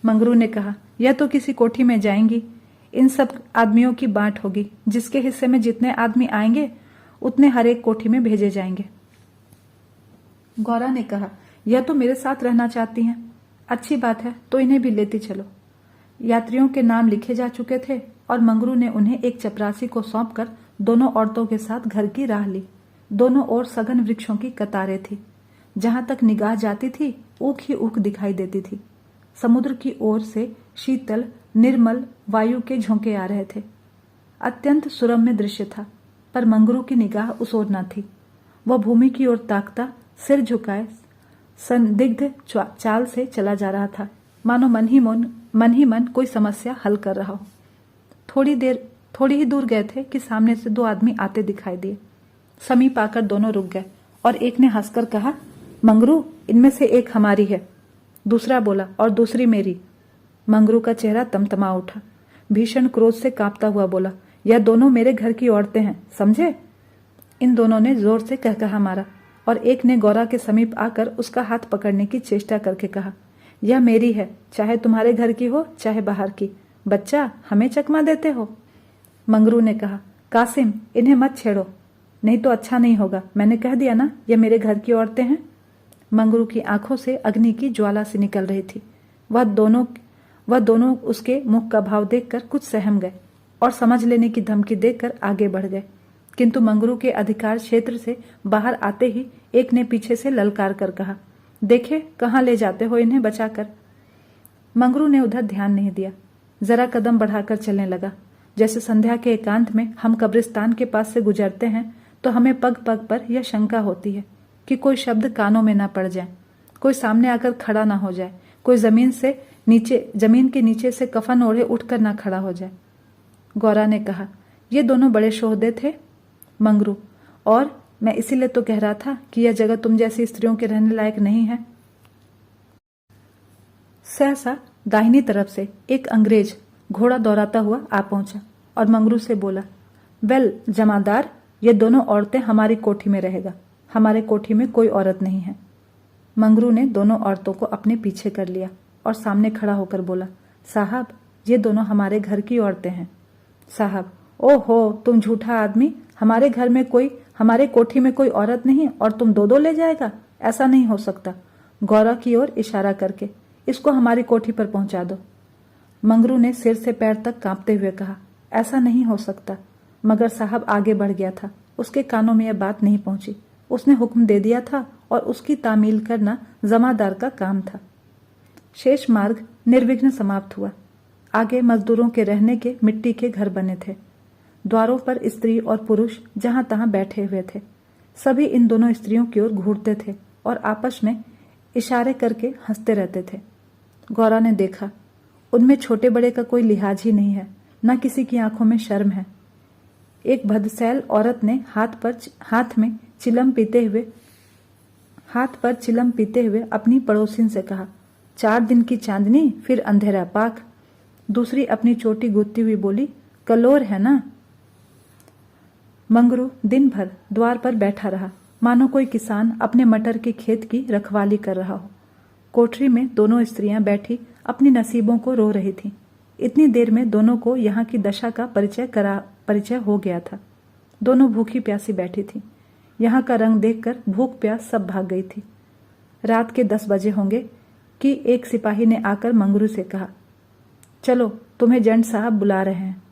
मंगरू ने कहा, यह तो किसी कोठी में जाएंगी। इन सब आदमियों की बांट होगी। जिसके हिस्से में जितने आदमी आएंगे उतने हर एक कोठी में भेजे जाएंगे। गौरा ने कहा, यह तो मेरे साथ रहना चाहती हैं। अच्छी बात है, तो इन्हें भी लेती चलो। यात्रियों के नाम लिखे जा चुके थे और मंगरू ने उन्हें एक चपरासी को सौंपकर दोनों औरतों के साथ घर की राह ली। दोनों ओर सघन वृक्षों की कतारें थी। जहां तक निगाह जाती थी ऊख ही ऊख दिखाई देती थी। समुद्र की ओर से शीतल निर्मल वायु के झोंके आ रहे थे। अत्यंत सुरम्य दृश्य था, पर मंगरू की निगाह उस ओर न थी। वह भूमि की ओर ताकता सिर झुकाए संदिग्ध चाल से चला जा रहा था, मानो मन ही मन कोई समस्या हल कर रहा हो। थोड़ी ही दूर गए थे कि सामने से 2 आदमी आते दिखाई दिए। समीप आकर दोनों रुक गए और एक ने हंसकर कहा, मंगरू, इनमें से एक हमारी है। दूसरा बोला, और दूसरी मेरी। मंगरू का चेहरा तमतमा उठा। भीषण क्रोध से कांपता हुआ बोला, यह दोनों मेरे घर की औरतें हैं, समझे? इन दोनों ने जोर से कहकहा मारा और एक ने गौरा के समीप आकर उसका हाथ पकड़ने की चेष्टा करके कहा, यह मेरी है, चाहे तुम्हारे घर की हो चाहे बाहर की। बच्चा, हमें चकमा देते हो? मंगरू ने कहा, कासिम, इन्हें मत छेड़ो, नहीं तो अच्छा नहीं होगा। मैंने कह दिया ना, ये मेरे घर की औरतें हैं। मंगरू की आंखों से अग्नि की ज्वाला सी निकल रही थी। वह दोनों उसके मुख का भाव देखकर कुछ सहम गए और समझ लेने की धमकी देकर आगे बढ़ गए। किंतु मंगरू के अधिकार क्षेत्र से बाहर आते ही एक ने पीछे से ललकार कर कहा, देखे कहाँ ले जाते हो इन्हें बचाकर। मंगरू ने उधर ध्यान नहीं दिया, जरा कदम बढ़ाकर चलने लगा। जैसे संध्या के एकांत में हम कब्रिस्तान के पास से गुजरते हैं तो हमें पग पग पर यह शंका होती है कि कोई शब्द कानों में ना पड़ जाए, कोई सामने आकर खड़ा ना हो जाए, कोई जमीन के नीचे से कफन ओढ़े उठकर ना खड़ा हो जाए। गौरा ने कहा, ये दोनों बड़े शोहदे थे मंगरू, और मैं इसीलिए तो कह रहा था कि यह जगह तुम जैसी स्त्रियों के रहने लायक नहीं है। सहसा दाहिनी तरफ से एक अंग्रेज घोड़ा दौड़ाता हुआ आ पहुंचा और मंगरू से बोला, वेल जमादार, ये दोनों औरतें हमारी कोठी में रहेगा। हमारे कोठी में कोई औरत नहीं है। मंगरू ने दोनों औरतों को अपने पीछे कर लिया और सामने खड़ा होकर बोला, साहब, ये दोनों हमारे घर की औरतें हैं। साहब, ओहो, तुम झूठा आदमी, हमारे कोठी में कोई औरत नहीं और तुम 2 ले जाएगा? ऐसा नहीं हो सकता। गौरा की ओर इशारा करके, इसको हमारी कोठी पर पहुंचा दो। मंगरू ने सिर से पैर तक कांपते हुए कहा, ऐसा नहीं हो सकता। मगर साहब आगे बढ़ गया था, उसके कानों में यह बात नहीं पहुंची। उसने हुक्म दे दिया था और उसकी तामील करना जमादार का काम था। शेष मार्ग निर्विघ्न समाप्त हुआ। आगे मजदूरों के रहने के मिट्टी के घर बने थे। द्वारों पर स्त्री और पुरुष जहां तहां बैठे हुए थे। सभी इन दोनों स्त्रियों की ओर घूरते थे और आपस में इशारे करके हंसते रहते थे। गौरा ने देखा, उनमें छोटे बड़े का कोई लिहाज ही नहीं है, न किसी की आंखों में शर्म है। एक भद्रसैल औरत ने हाथ पर चिलम पीते हुए अपनी पड़ोसिन से कहा, 4 दिन की चांदनी फिर अंधेरा पाक। दूसरी अपनी चोटी गूंथती हुई बोली, कलोर है ना। मंगरू दिन भर द्वार पर बैठा रहा, मानो कोई किसान अपने मटर के खेत की रखवाली कर रहा हो। कोठरी में दोनों स्त्रियां बैठी अपनी नसीबों को रो रही थीं। इतनी देर में दोनों को यहाँ की दशा का परिचय हो गया था। दोनों भूखी प्यासी बैठी थीं। यहाँ का रंग देखकर भूख प्यास सब भाग गई थी। रात के 10 बजे होंगे कि एक सिपाही ने आकर मंगरू से कहा, चलो तुम्हें जंड साहब बुला रहे हैं।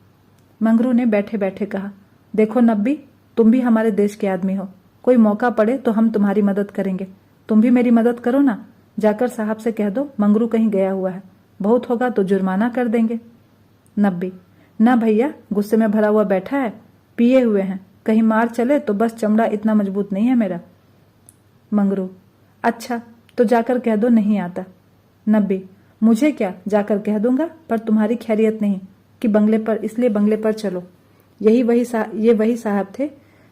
मंगरू ने बैठे बैठे कहा, देखो नब्बी, तुम भी हमारे देश के आदमी हो, कोई मौका पड़े तो हम तुम्हारी मदद करेंगे, तुम भी मेरी मदद करो ना। जाकर साहब से कह दो मंगरू कहीं गया हुआ है, बहुत होगा तो जुर्माना कर देंगे। नब्बी, ना भैया, गुस्से में भरा हुआ बैठा है, पिए हुए हैं, कहीं मार चले तो बस चमड़ा इतना मजबूत नहीं है मेरा। मंगरू, अच्छा तो जाकर कह दो नहीं आता। नब्बी, मुझे क्या, जाकर कह दूंगा, पर तुम्हारी खैरियत नहीं कि बंगले पर, इसलिए बंगले पर चलो। ये वही साहब थे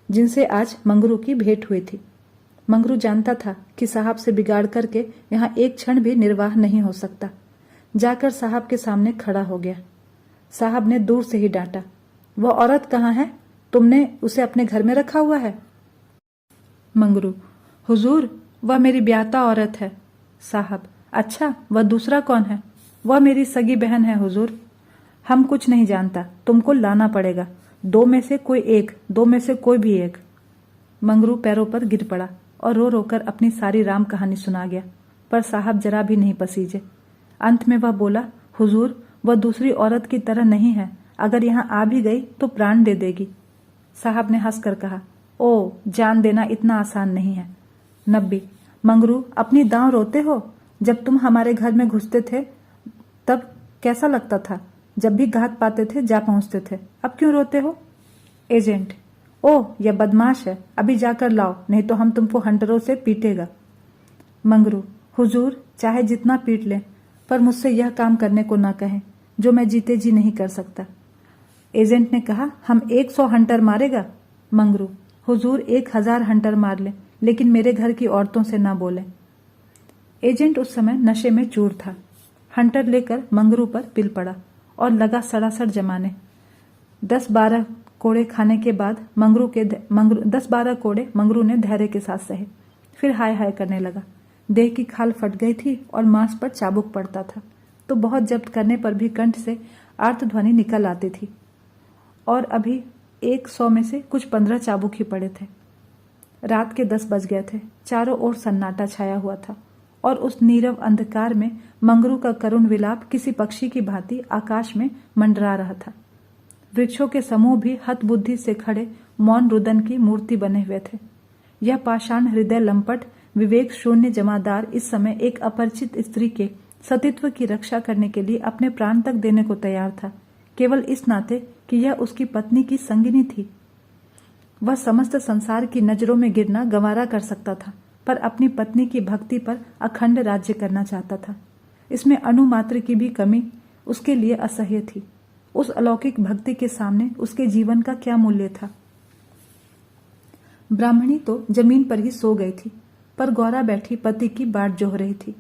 जिनसे आज मंगरू की भेंट हुई थी। मंगरू जानता था कि साहब से बिगाड़ करके यहाँ एक क्षण भी निर्वाह नहीं हो सकता। जाकर साहब के सामने खड़ा हो गया। साहब ने दूर से ही डांटा, वो औरत कहाँ है? तुमने उसे अपने घर में रखा हुआ है? मंगरू, हुजूर, वह मेरी ब्याहता औरत है। साहब, अच्छा, वह दूसरा कौन है? वह मेरी सगी बहन है हुजूर। हम कुछ नहीं जानता, तुमको लाना पड़ेगा, दो में से कोई भी एक। मंगरू पैरों पर गिर पड़ा और रो रोकर अपनी सारी राम कहानी सुना गया, पर साहब जरा भी नहीं पसीजे। अंत में वह बोला, हुजूर, वह दूसरी औरत की तरह नहीं है, अगर यहाँ आ भी गई तो प्राण दे देगी। साहब ने हंसकर कहा, ओ, जान देना इतना आसान नहीं है। नब्बी, मंगरू, अपनी दांव रोते हो? जब तुम हमारे घर में घुसते थे तब कैसा लगता था? जब भी घात पाते थे जा पहुंचते थे, अब क्यों रोते हो? एजेंट, ओह, यह बदमाश है, अभी जाकर लाओ, नहीं तो हम तुमको हंटरों से पीटेगा। मंगरू, हुजूर, चाहे जितना पीट लें, पर मुझसे यह काम करने को ना कहें जो मैं जीते जी नहीं कर सकता। एजेंट ने कहा, हम 100 हंटर मारेगा। मंगरू, हुजूर 1000 हंटर मार लें, लेकिन मेरे घर की औरतों से ना बोलें। एजेंट उस समय नशे में चूर था। हंटर लेकर मंगरू पर पिल पड़ा और लगा सड़ासड़ जमाने। 10-12 कोड़े खाने के बाद 10-12 कोड़े मंगरू ने धैर्य के साथ सहे। फिर हाय हाय करने लगा। देह की खाल फट गई थी और मांस पर चाबुक पड़ता था, तो बहुत जब्त करने पर भी कंठ से आर्तध्वनि निकल आती थी। और अभी 100 में से कुछ 15 चाबुक ही पड़े थे। रात के 10 बज गए थे। चारों ओर सन्नाटा छाया हुआ था और उस नीरव अंधकार में मंगरू का करुण विलाप किसी पक्षी की भांति आकाश में मंडरा रहा था। वृक्षों के समूह भी हतबुद्धि से खड़े मौन रुदन की मूर्ति बने हुए थे। यह पाषाण हृदय लंपट विवेक शून्य जमादार इस समय एक अपरिचित स्त्री के सतीत्व की रक्षा करने के लिए अपने प्राण तक देने को तैयार था, केवल इस नाते कि यह उसकी पत्नी की संगिनी थी। वह समस्त संसार की नजरों में गिरना गंवारा कर सकता था, पर अपनी पत्नी की भक्ति पर अखंड राज्य करना चाहता था। इसमें अणुमात्र की भी कमी उसके लिए असह्य थी। उस अलौकिक भक्ति के सामने उसके जीवन का क्या मूल्य था? ब्राह्मणी तो जमीन पर ही सो गई थी, पर गौरा बैठी पति की बाट जोह रही थी।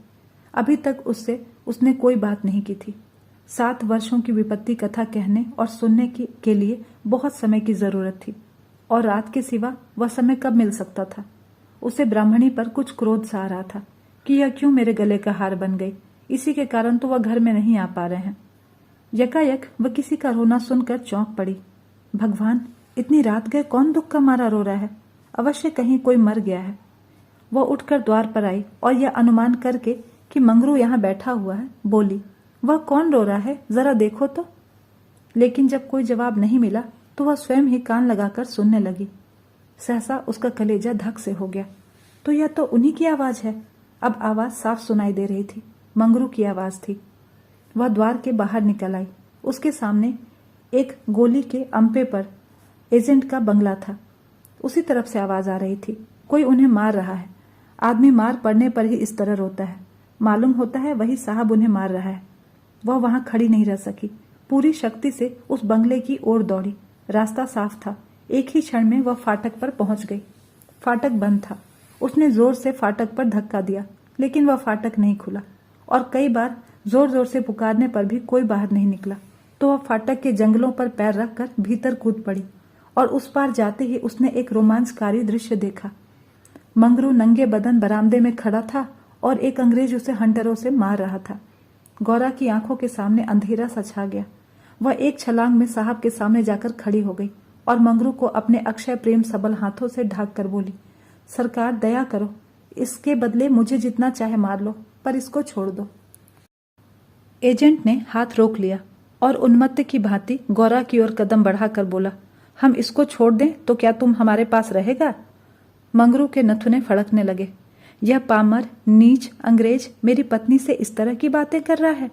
अभी तक उससे उसने कोई बात नहीं की थी। 7 वर्षों की विपत्ति कथा कहने और सुनने के लिए बहुत समय की जरूरत थी, और रात के सिवा वह समय कब मिल सकता था? उसे ब्राह्मणी पर कुछ क्रोध सा आ रहा था कि यह क्यों मेरे गले का हार बन गई, इसी के कारण तो वह घर में नहीं आ पा रहे हैं। यकायक वह किसी का रोना सुनकर चौंक पड़ी। भगवान, इतनी रात गए कौन दुख का मारा रो रहा है? अवश्य कहीं कोई मर गया है। वह उठकर द्वार पर आई और यह अनुमान करके कि मंगरू यहाँ बैठा हुआ है, बोली, वह कौन रो रहा है, जरा देखो तो। लेकिन जब कोई जवाब नहीं मिला तो वह स्वयं ही कान लगाकर सुनने लगी। सहसा उसका कलेजा धक से हो गया। तो यह तो उन्हीं की आवाज है। अब आवाज साफ सुनाई दे रही थी, मंगरू की आवाज थी। वह द्वार के बाहर निकल आई। उसके सामने एक गोली के अंपे पर एजेंट का बंगला था। उसी तरफ से आवाज आ रही थी, कोई उन्हें मार रहा है। आदमी मार पड़ने पर ही इस तरह रोता है। मालूम होता है वही साहब उन्हें मार रहा है। वह वहां खड़ी नहीं रह सकी, पूरी शक्ति से उस बंगले की ओर दौड़ी। रास्ता साफ था। एक ही क्षण में वह फाटक पर पहुंच गई। फाटक बंद था। उसने जोर से फाटक पर धक्का दिया, लेकिन वह फाटक नहीं खुला, और कई बार जोर जोर से पुकारने पर भी कोई बाहर नहीं निकला। तो वह फाटक के जंगलों पर पैर रखकर भीतर कूद पड़ी, और उस पार जाते ही उसने एक रोमांचकारी दृश्य देखा। मंगरू नंगे बदन बरामदे में खड़ा था और एक अंग्रेज उसे हंटरों से मार रहा था। गौरा की आंखों के सामने अंधेरा सा छा गया। वह एक छलांग में साहब के सामने जाकर खड़ी हो गई और मंगरू को अपने अक्षय प्रेम सबल हाथों से ढाक कर बोली, सरकार दया करो, इसके बदले मुझे जितना चाहे मार लो, पर इसको छोड़ दो। एजेंट ने हाथ रोक लिया और उन्मत्त की भांति गौरा की ओर कदम बढ़ाकर बोला, हम इसको छोड़ दें तो क्या तुम हमारे पास रहेगा? मंगरू के नथुने फड़कने लगे। यह पामर, नीच, अंग्रेज मेरी पत्नी से इस तरह की बातें कर रहा है।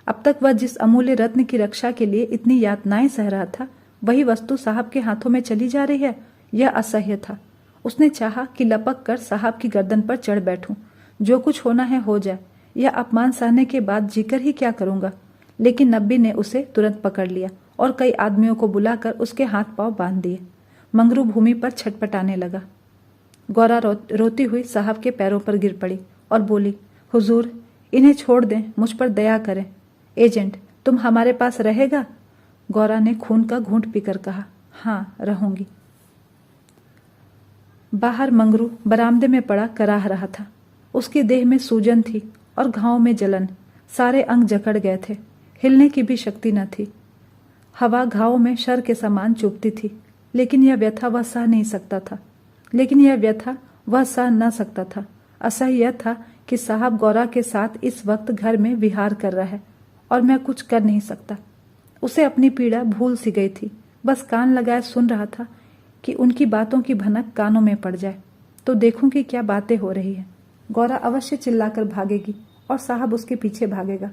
अब तक वह जिस अमूल्य रत्न की रक्षा के लिए इतनी यातनाएं सह रहा था, वही वस्तु साहब के हाथों में चली जा रही है। यह असह्य था। उसने चाहा कि लपक कर साहब की गर्दन पर चढ़ बैठूं। जो कुछ होना है हो जाए, यह अपमान सहने के बाद जीकर ही क्या करूंगा। लेकिन नब्बी ने उसे तुरंत पकड़ लिया और कई आदमियों को बुलाकर उसके हाथ पांव बांध दिए। मंगरू भूमि पर छटपटाने लगा। गौरा रोती हुई साहब के पैरों पर गिर पड़ी और बोली, हुजूर, इन्हें छोड़ दें, मुझ पर दया करें। एजेंट, तुम हमारे पास रहेगा? गौरा ने खून का घूंट पीकर कहा, हाँ रहूंगी। बाहर मंगरू बरामदे में पड़ा कराह रहा था। उसकी देह में सूजन थी और घाव में जलन। सारे अंग जकड़ गए थे। हिलने की भी शक्ति न थी। हवा घाव में शर के समान चुभती थी, लेकिन यह व्यथा वह सह नहीं सकता था। असह्य यह था कि साहब गौरा के साथ इस वक्त घर में विहार कर रहा है और मैं कुछ कर नहीं सकता। उसे अपनी पीड़ा भूल सी गई थी। बस कान लगाए सुन रहा था कि उनकी बातों की भनक कानों में पड़ जाए तो देखूं कि क्या बातें हो रही हैं। गौरा अवश्य चिल्लाकर भागेगी और साहब उसके पीछे भागेगा।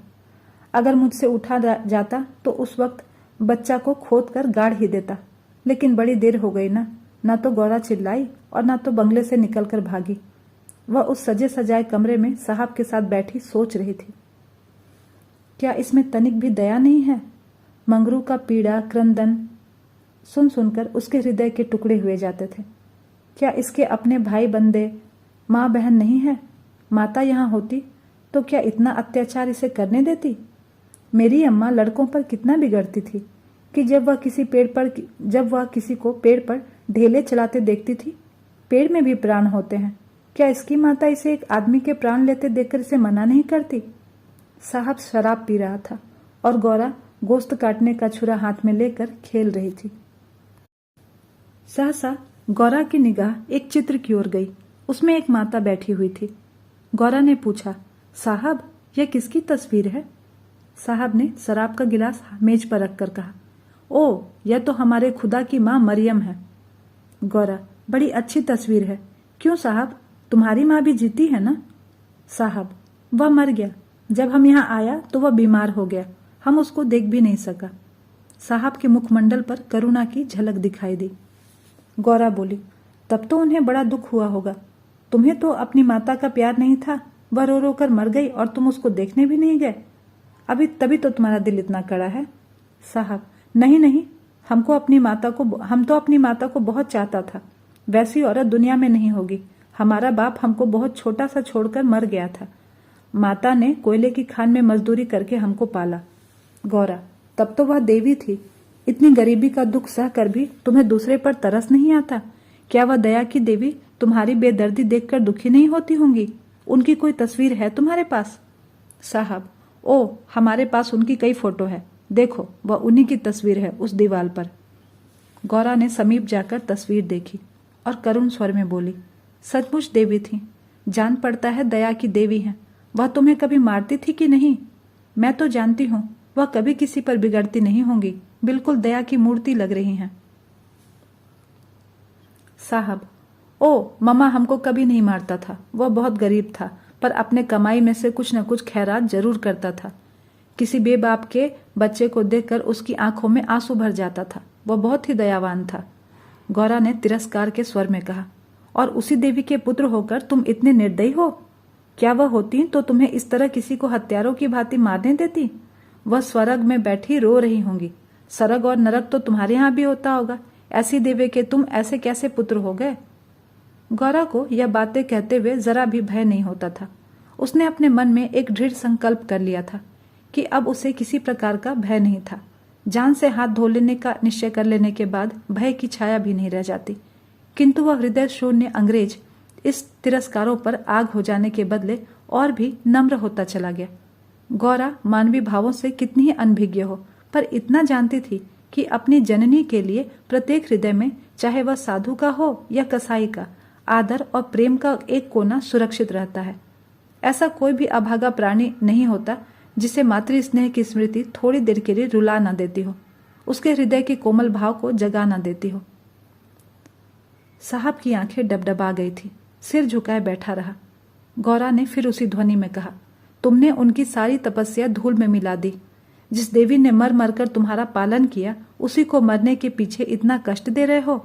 अगर मुझसे उठा जाता तो उस वक्त बच्चा को खोद कर गाड़ ही देता। लेकिन बड़ी देर हो गई ना तो गौरा चिल्लाई और ना तो बंगले से निकलकर भागी। वह उस सजे सजाए कमरे में साहब के साथ बैठी सोच रही थी, क्या इसमें तनिक भी दया नहीं है? मंगरू का पीड़ा क्रंदन सुन सुनकर उसके हृदय के टुकड़े हुए जाते थे। क्या इसके अपने भाई बंदे, माँ बहन नहीं है? माता यहाँ होती तो क्या इतना अत्याचार इसे करने देती? मेरी अम्मा लड़कों पर कितना बिगड़ती थी कि जब वह किसी को पेड़ पर ढेले चलाते देखती थी। पेड़ में भी प्राण होते हैं। क्या इसकी माता इसे एक आदमी के प्राण लेते देखकर इसे मना नहीं करती? साहब शराब पी रहा था और गौरा गोश्त काटने का छुरा हाथ में लेकर खेल रही थी। सहसा गौरा की निगाह एक चित्र की ओर गई। उसमें एक माता बैठी हुई थी। गौरा ने पूछा, साहब यह किसकी तस्वीर है? साहब ने शराब का गिलास मेज पर रखकर कहा, ओ यह तो हमारे खुदा की माँ मरियम है। गौरा, बड़ी अच्छी तस्वीर है। क्यों साहब, तुम्हारी माँ भी जीती है ना? साहब, वह मर गया। जब हम यहाँ आया तो वह बीमार हो गया। हम उसको देख भी नहीं सका। साहब के मुखमंडल पर करुणा की झलक दिखाई दी। गौरा बोली, तब तो उन्हें बड़ा दुख हुआ होगा। तुम्हें तो अपनी माता का प्यार नहीं था। वह रो रो कर मर गई और तुम उसको देखने भी नहीं गए। तभी तो तुम्हारा दिल इतना कड़ा है। साहब, नहीं, हम तो अपनी माता को बहुत चाहता था। वैसी औरत दुनिया में नहीं होगी। हमारा बाप हमको बहुत छोटा सा छोड़कर मर गया था। माता ने कोयले की खान में मजदूरी करके हमको पाला। गौरा, तब तो वह देवी थी। इतनी गरीबी का दुख सह कर भी तुम्हें दूसरे पर तरस नहीं आता? क्या वह दया की देवी तुम्हारी बेदर्दी देखकर दुखी नहीं होती होंगी? उनकी कोई तस्वीर है तुम्हारे पास? साहब, ओ हमारे पास उनकी कई फोटो है। देखो, वह उन्हीं की तस्वीर है उस दीवार पर। गौरा ने समीप जाकर तस्वीर देखी और करुण स्वर में बोली, सचमुच देवी थी। जान पड़ता है दया की देवी हैं। वह तुम्हें कभी मारती थी कि नहीं? मैं तो जानती हूँ वह कभी किसी पर बिगड़ती नहीं होंगी। बिल्कुल दया की मूर्ति लग रही हैं। साहब, ओ ममा हमको कभी नहीं मारता था। वह बहुत गरीब था, पर अपने कमाई में से कुछ न कुछ खैरात जरूर करता था। किसी बेबाप के बच्चे को देखकर उसकी आंखों में आंसू भर जाता था। वह बहुत ही दयावान था। गौरा ने तिरस्कार के स्वर में कहा, और उसी देवी के पुत्र होकर तुम इतने निर्दयी हो? क्या वह होती तो तुम्हें इस तरह किसी को हत्यारों की भांति मारने देती? वह स्वर्ग में बैठी रो रही होंगी। स्वर्ग और नरक तो तुम्हारे यहाँ भी होता होगा। ऐसी देवी के तुम ऐसे कैसे पुत्र हो गए? गौरा को यह बातें कहते हुए जरा भी भय नहीं होता था। उसने अपने मन में एक दृढ़ संकल्प कर लिया था कि अब उसे किसी प्रकार का भय नहीं था। जान से हाथ धो लेने का निश्चय कर लेने के बाद भय की छाया भी नहीं रह जाती। किंतु वह हृदय शून्य अंग्रेज इस तिरस्कारों पर आग हो जाने के बदले और भी नम्र होता चला गया। गौरा मानवीय भावों से कितनी ही अनभिज्ञ हो, पर इतना जानती थी कि अपनी जननी के लिए प्रत्येक हृदय में, चाहे वह साधु का हो या कसाई का, आदर और प्रेम का एक कोना सुरक्षित रहता है। ऐसा कोई भी अभागा प्राणी नहीं होता जिसे मातृ स्नेह की स्मृति थोड़ी देर के लिए रुला न देती हो, उसके हृदय के कोमल भाव को जगा न देती हो। साहब की आंखें डबडबा गई थी, सिर झुकाए बैठा रहा। गौरा ने फिर उसी ध्वनि में कहा, तुमने उनकी सारी तपस्या धूल में मिला दी। जिस देवी ने मर मर कर तुम्हारा पालन किया, उसी को मरने के पीछे इतना कष्ट दे रहे हो।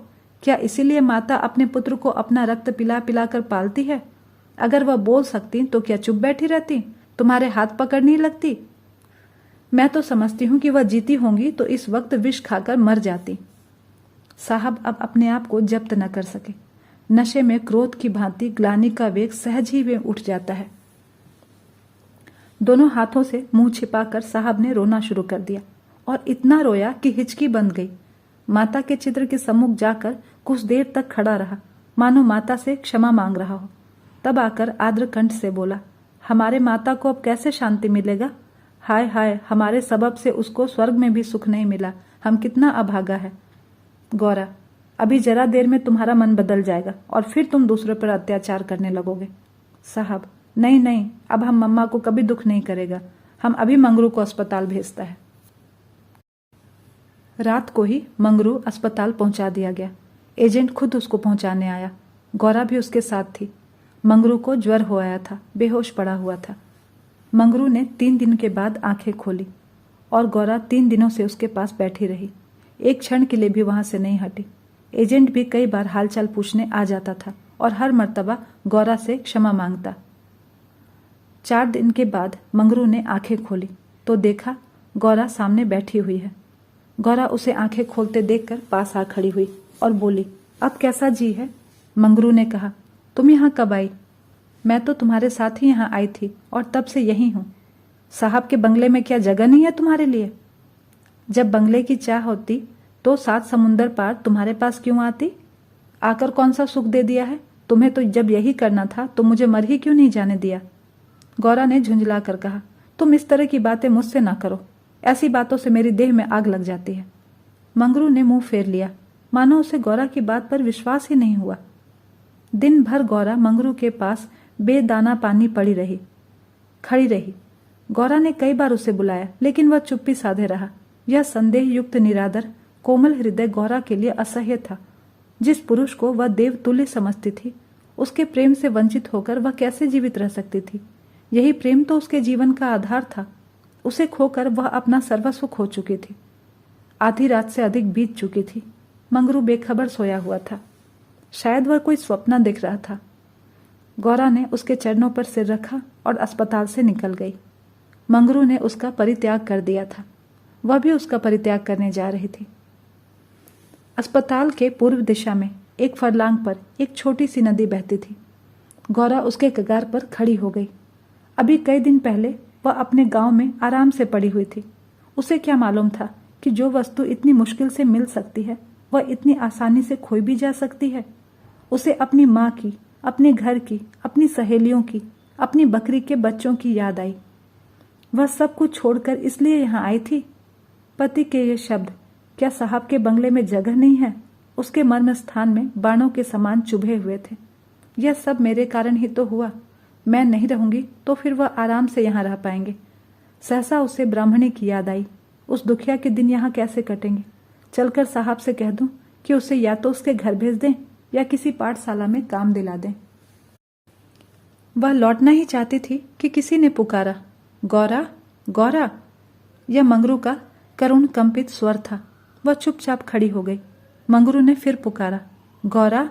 क्या इसीलिए माता अपने पुत्र को अपना रक्त पिला पिला कर पालती है? अगर वह बोल सकती तो क्या चुप बैठी रहती, तुम्हारे हाथ पकड़नी लगती? मैं तो समझती हूं कि वह जीती होंगी तो इस वक्त विष खाकर मर जाती। साहब अब अपने आप को जब्त न कर सके। नशे में क्रोध की भांति ग्लानि का वेग सहज ही में उठ जाता है। दोनों हाथों से मुंह छिपाकर साहब ने रोना शुरू कर दिया और इतना रोया कि हिचकी बंद गई। माता के चित्र के सम्मुख जाकर कुछ देर तक खड़ा रहा, मानो माता से क्षमा मांग रहा हो। तब आकर आर्द्र कंठ से बोला, हमारे माता को अब कैसे शांति मिलेगा? हाय हाय, हमारे सबब से उसको स्वर्ग में भी सुख नहीं मिला। हम कितना अभागा है। गौरा, अभी जरा देर में तुम्हारा मन बदल जाएगा और फिर तुम दूसरों पर अत्याचार करने लगोगे। साहब, नहीं नहीं, अब हम मम्मा को कभी दुख नहीं करेगा। हम अभी मंगरू को अस्पताल भेजता है। रात को ही मंगरू अस्पताल पहुंचा दिया गया। एजेंट खुद उसको पहुंचाने आया। गौरा भी उसके साथ थी। मंगरू को ज्वर हो आया था, बेहोश पड़ा हुआ था। मंगरू ने 3 दिन के बाद आंखें खोली और गौरा 3 दिनों से उसके पास बैठी रही। एक क्षण के लिए भी वहां से नहीं हटी। एजेंट भी कई बार हालचाल पूछने आ जाता था और हर मर्तबा गौरा से क्षमा मांगता। 4 दिन के बाद मंगरू ने आंखें खोली तो देखा गौरा सामने बैठी हुई है। गौरा उसे आंखें खोलते देखकर पास आ खड़ी हुई और बोली, अब कैसा जी है? मंगरू ने कहा, तुम यहाँ कब आई? मैं तो तुम्हारे साथ ही यहाँ आई थी और तब से यही हूँ। साहब के बंगले में क्या जगह नहीं है तुम्हारे लिए? जब बंगले की चाह होती तो 7 समुंदर पार तुम्हारे पास क्यों आती? आकर कौन सा सुख दे दिया है? तुम्हें तो जब यही करना था तो मुझे मर ही क्यों नहीं जाने दिया? गौरा ने झुंझला कर कहा, तुम इस तरह की बातें मुझसे ना करो। ऐसी बातों से मेरी देह में आग लग जाती है। मंगरू ने मुंह फेर लिया, मानो उसे गौरा की बात पर विश्वास ही नहीं हुआ। दिन भर गौरा मंगरू के पास बेदाना पानी खड़ी रही। गौरा ने कई बार उसे बुलाया, लेकिन वह चुप्पी साधे रहा। यह संदेह युक्त निरादर कोमल हृदय गौरा के लिए असह्य था। जिस पुरुष को वह देवतुल्य समझती थी, उसके प्रेम से वंचित होकर वह कैसे जीवित रह सकती थी? यही प्रेम तो उसके जीवन का आधार था। उसे खोकर वह अपना सर्वस्व खो चुकी थी। आधी रात से अधिक बीत चुकी थी। मंगरू बेखबर सोया हुआ था। शायद वह कोई स्वप्न देख रहा था। गौरा ने उसके चरणों पर सिर रखा और अस्पताल से निकल गई। मंगरू ने उसका परित्याग कर दिया था। वह भी उसका परित्याग करने जा रही थी। अस्पताल के पूर्व दिशा में एक फरलांग पर एक छोटी सी नदी बहती थी। गौरा उसके कगार पर खड़ी हो गई। अभी कई दिन पहले वह अपने गांव में आराम से पड़ी हुई थी। उसे क्या मालूम था कि जो वस्तु इतनी मुश्किल से मिल सकती है वह इतनी आसानी से खोई भी जा सकती है। उसे अपनी माँ की, अपने घर की, अपनी सहेलियों की, अपनी बकरी के बच्चों की याद आई। वह सब कुछ छोड़कर इसलिए यहाँ आई थी। पति के ये शब्द, क्या साहब के बंगले में जगह नहीं है? उसके मर्म स्थान में बाणों के समान चुभे हुए थे। यह सब मेरे कारण ही तो हुआ। मैं नहीं रहूंगी तो फिर वह आराम से यहाँ रह पाएंगे। सहसा उसे ब्राह्मणी की याद आई। उस दुखिया के दिन यहाँ कैसे कटेंगे? चलकर साहब से कह दूं कि उसे या तो उसके घर भेज दें या किसी पाठशाला में काम दिला दें। वह लौटना ही चाहती थी कि किसी ने पुकारा, गौरा, गौरा। यह मंगरू का करुण कंपित स्वर था। वह चुपचाप खड़ी हो गई। मंगरू ने फिर पुकारा, गौरा,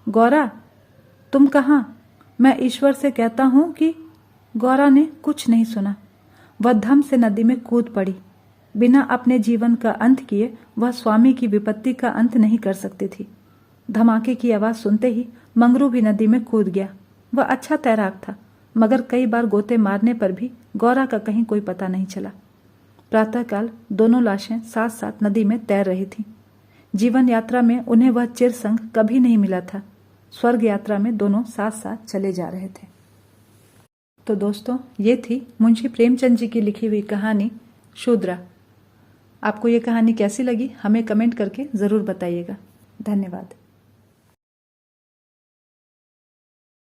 गौरा, तुम कहाँ? मैं ईश्वर से कहता हूं कि। गौरा ने कुछ नहीं सुना। वह धम से नदी में कूद पड़ी। बिना अपने जीवन का अंत किए वह स्वामी की विपत्ति का अंत नहीं कर सकती थी। धमाके की आवाज सुनते ही मंगरू भी नदी में कूद गया। वह अच्छा तैराक था, मगर कई बार गोते मारने पर भी गौरा का कहीं कोई पता नहीं चला। प्रातःकाल दोनों लाशें साथ साथ नदी में तैर रही थीं। जीवन यात्रा में उन्हें वह चिरसंग कभी नहीं मिला था। स्वर्ग यात्रा में दोनों साथ साथ चले जा रहे थे। तो दोस्तों, ये थी मुंशी प्रेमचंद जी की लिखी हुई कहानी शूद्रा। आपको ये कहानी कैसी लगी हमें कमेंट करके ज़रूर बताइएगा। धन्यवाद।